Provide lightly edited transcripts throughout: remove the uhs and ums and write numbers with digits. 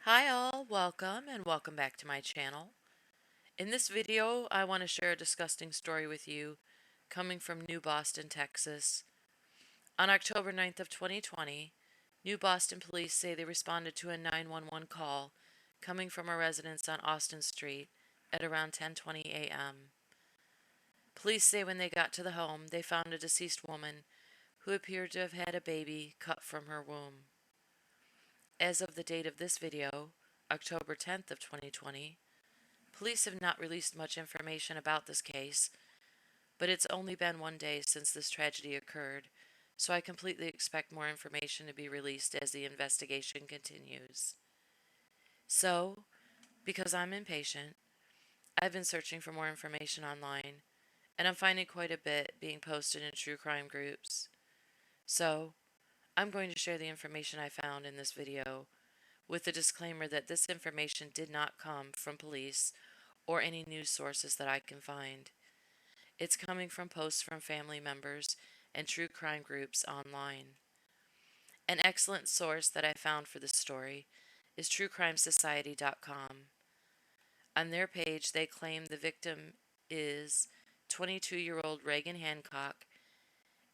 Hi all, welcome back to my channel. In this video, I want to share a disgusting story with you coming from New Boston, Texas. On October 9th of 2020, New Boston police say they responded to a 911 call coming from a residence on Austin Street at around 10:20 a.m. Police say when they got to the home, they found a deceased woman who appeared to have had a baby cut from her womb. As of the date of this video, October 10th of 2020, police have not released much information about this case, but it's only been one day since this tragedy occurred, so I completely expect more information to be released as the investigation continues. So, because I'm impatient, I've been searching for more information online, and I'm finding quite a bit being posted in true crime groups. So, I'm going to share the information I found in this video with the disclaimer that this information did not come from police or any news sources that I can find. It's coming from posts from family members and true crime groups online. An excellent source that I found for this story is truecrimesociety.com. On their page, they claim the victim is 22-year-old Reagan Hancock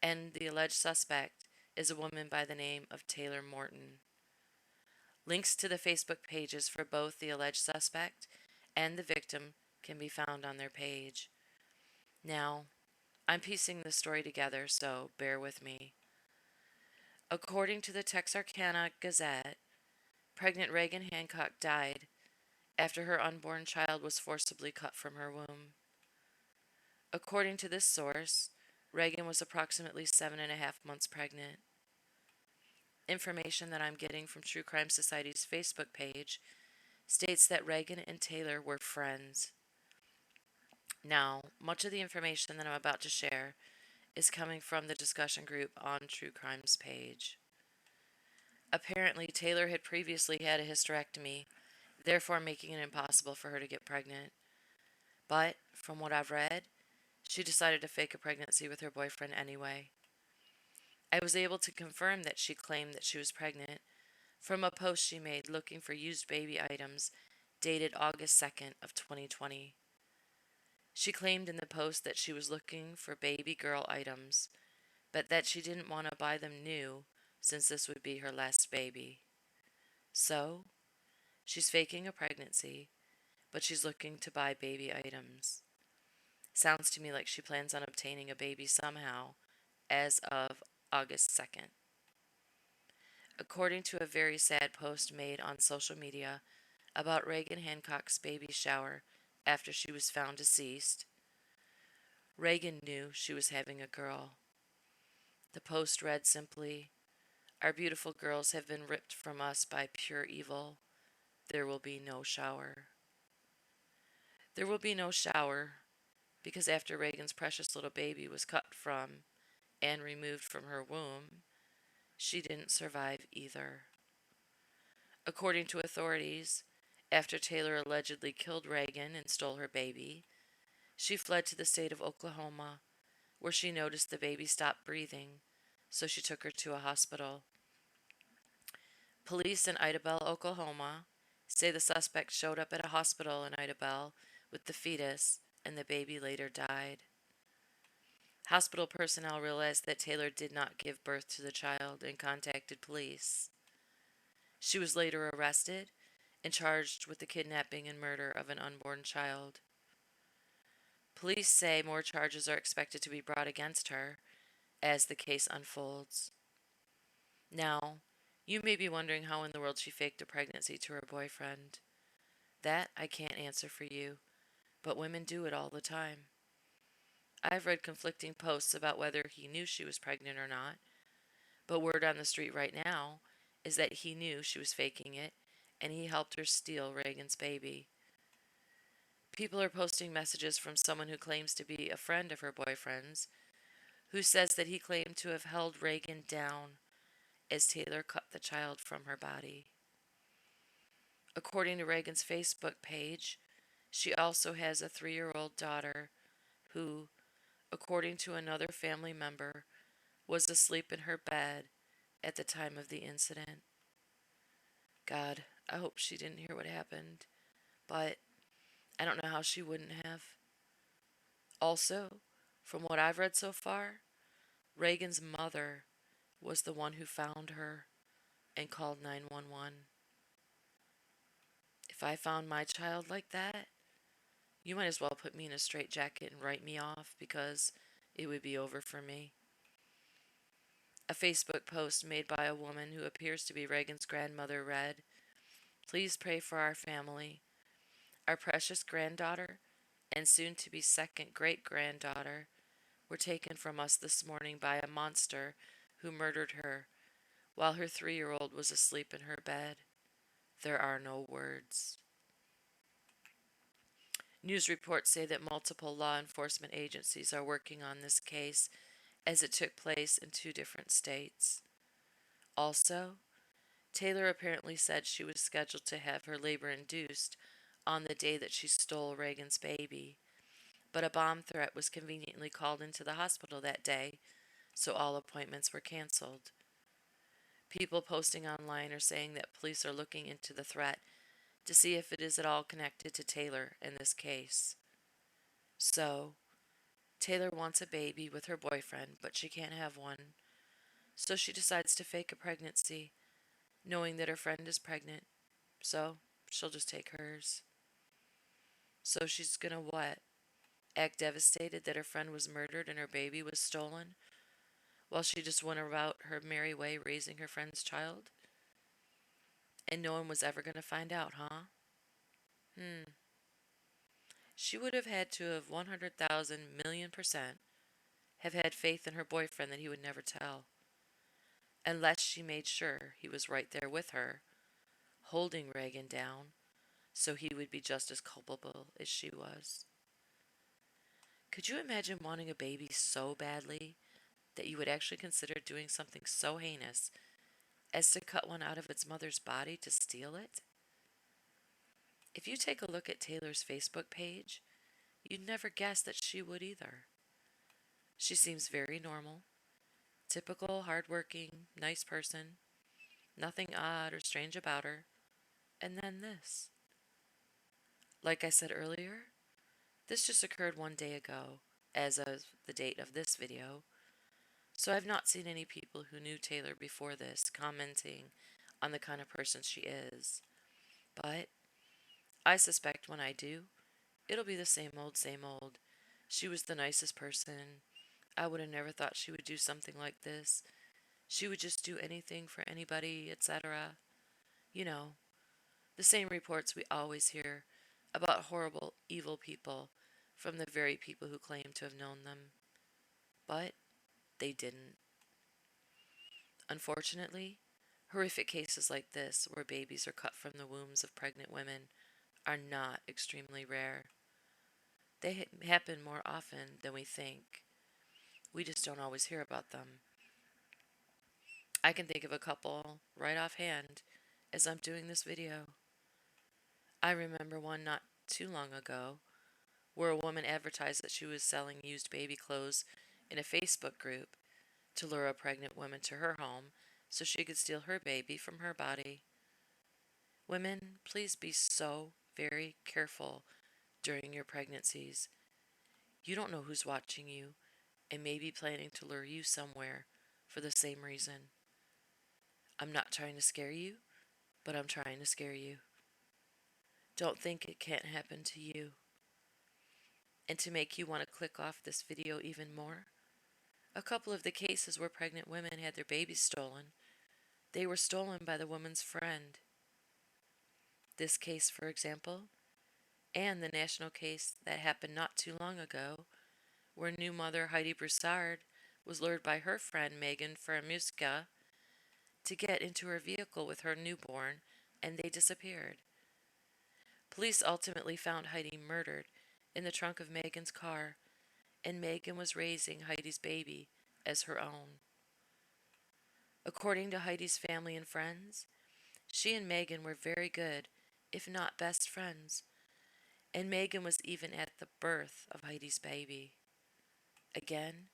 and the alleged suspect is a woman by the name of Taylor Morton. Links to the Facebook pages for both the alleged suspect and the victim can be found on their page. Now, I'm piecing this story together, so bear with me. According to the Texarkana Gazette, pregnant Reagan Hancock died after her unborn child was forcibly cut from her womb. According to this source, Reagan was approximately 7.5 months pregnant. Information that I'm getting from True Crime Society's Facebook page states that Reagan and Taylor were friends. Now, much of the information that I'm about to share is coming from the discussion group on True Crime's page. Apparently, Taylor had previously had a hysterectomy, therefore making it impossible for her to get pregnant. But, from what I've read, she decided to fake a pregnancy with her boyfriend anyway. I was able to confirm that she claimed that she was pregnant from a post she made looking for used baby items dated August 2nd of 2020. She claimed in the post that she was looking for baby girl items, but that she didn't want to buy them new since this would be her last baby. So, she's faking a pregnancy, but she's looking to buy baby items. Sounds to me like she plans on obtaining a baby somehow as of August 2nd. According to a very sad post made on social media about Reagan Hancock's baby shower after she was found deceased, Reagan knew she was having a girl. The post read simply, "Our beautiful girls have been ripped from us by pure evil. There will be no shower." There will be no shower because after Reagan's precious little baby was cut from and removed from her womb, she didn't survive either. According to authorities, after Taylor allegedly killed Reagan and stole her baby, she fled to the state of Oklahoma, where she noticed the baby stopped breathing, so she took her to a hospital. Police in Idabel, Oklahoma, say the suspect showed up at a hospital in Idabel with the fetus, and the baby later died. Hospital personnel realized that Taylor did not give birth to the child and contacted police. She was later arrested and charged with the kidnapping and murder of an unborn child. Police say more charges are expected to be brought against her as the case unfolds. Now, you may be wondering how in the world she faked a pregnancy to her boyfriend. That I can't answer for you, but women do it all the time. I've read conflicting posts about whether he knew she was pregnant or not, but word on the street right now is that he knew she was faking it and he helped her steal Reagan's baby. People are posting messages from someone who claims to be a friend of her boyfriend's, who says that he claimed to have held Reagan down as Taylor cut the child from her body. According to Reagan's Facebook page, she also has a 3-year-old daughter who, according to another family member, was asleep in her bed at the time of the incident. God, I hope she didn't hear what happened, but I don't know how she wouldn't have. Also, from what I've read so far, Reagan's mother was the one who found her and called 911. If I found my child like that, you might as well put me in a straitjacket and write me off because it would be over for me. A Facebook post made by a woman who appears to be Reagan's grandmother read, "Please pray for our family. Our precious granddaughter and soon to be second great granddaughter were taken from us this morning by a monster who murdered her while her 3-year-old was asleep in her bed. There are no words." News reports say that multiple law enforcement agencies are working on this case as it took place in 2 different states. Also, Taylor apparently said she was scheduled to have her labor induced on the day that she stole Reagan's baby, but a bomb threat was conveniently called into the hospital that day, so all appointments were canceled. People posting online are saying that police are looking into the threat to see if it is at all connected to Taylor in this case. So, Taylor wants a baby with her boyfriend, but she can't have one, so she decides to fake a pregnancy, knowing that her friend is pregnant, so she'll just take hers. So she's gonna what? Act devastated that her friend was murdered and her baby was stolen, while she just went about her merry way raising her friend's child? And no one was ever gonna find out, huh? Hmm. She would have had to have 100,000,000,000% have had faith in her boyfriend that he would never tell, unless she made sure he was right there with her, holding Reagan down, so he would be just as culpable as she was. Could you imagine wanting a baby so badly that you would actually consider doing something so heinous as to cut one out of its mother's body to steal it? If you take a look at Taylor's Facebook page, you'd never guess that she would either. She seems very normal, typical, hardworking, nice person, nothing odd or strange about her, and then this. Like I said earlier, this just occurred one day ago, as of the date of this video, so I've not seen any people who knew Taylor before this commenting on the kind of person she is. But I suspect when I do, it'll be the same old, same old. She was the nicest person. I would have never thought she would do something like this. She would just do anything for anybody, etc. You know, the same reports we always hear about horrible, evil people from the very people who claim to have known them. But they didn't. Unfortunately, horrific cases like this, where babies are cut from the wombs of pregnant women, are not extremely rare. They happen more often than we think. We just don't always hear about them. I can think of a couple right offhand as I'm doing this video. I remember one not too long ago where a woman advertised that she was selling used baby clothes in a Facebook group to lure a pregnant woman to her home so she could steal her baby from her body. Women, please be so very careful during your pregnancies. You don't know who's watching you and may be planning to lure you somewhere for the same reason. I'm not trying to scare you, but I'm trying to scare you. Don't think it can't happen to you. And to make you want to click off this video even more, a couple of the cases where pregnant women had their babies stolen, they were stolen by the woman's friend. This case, for example, and the national case that happened not too long ago, where new mother Heidi Broussard was lured by her friend Magen Fieramusca to get into her vehicle with her newborn, and they disappeared. Police ultimately found Heidi murdered in the trunk of Megan's car, and Megan was raising Heidi's baby as her own. According to Heidi's family and friends, she and Megan were very good, if not best friends, and Megan was even at the birth of Heidi's baby. Again,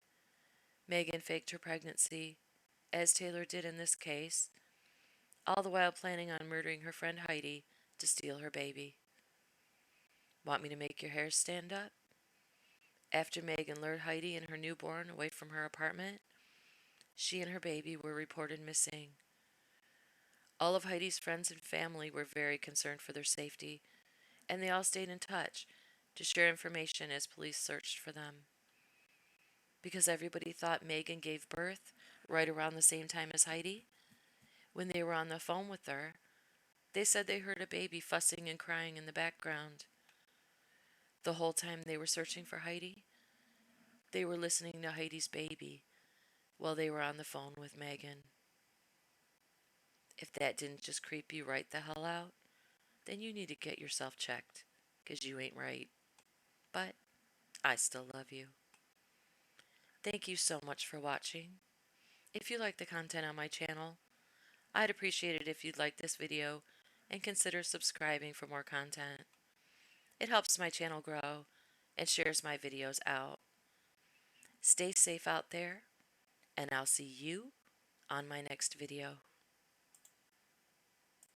Megan faked her pregnancy, as Taylor did in this case, all the while planning on murdering her friend Heidi to steal her baby. Want me to make your hair stand up? After Magen lured Heidi and her newborn away from her apartment, she and her baby were reported missing. All of Heidi's friends and family were very concerned for their safety, and they all stayed in touch to share information as police searched for them. Because everybody thought Magen gave birth right around the same time as Heidi, when they were on the phone with her, they said they heard a baby fussing and crying in the background. The whole time they were searching for Heidi, they were listening to Heidi's baby while they were on the phone with Magen. If that didn't just creep you right the hell out, then you need to get yourself checked, 'cause you ain't right. But I still love you. Thank you so much for watching. If you like the content on my channel, I'd appreciate it if you'd like this video and consider subscribing for more content. It helps my channel grow and shares my videos out. Stay safe out there, and I'll see you on my next video.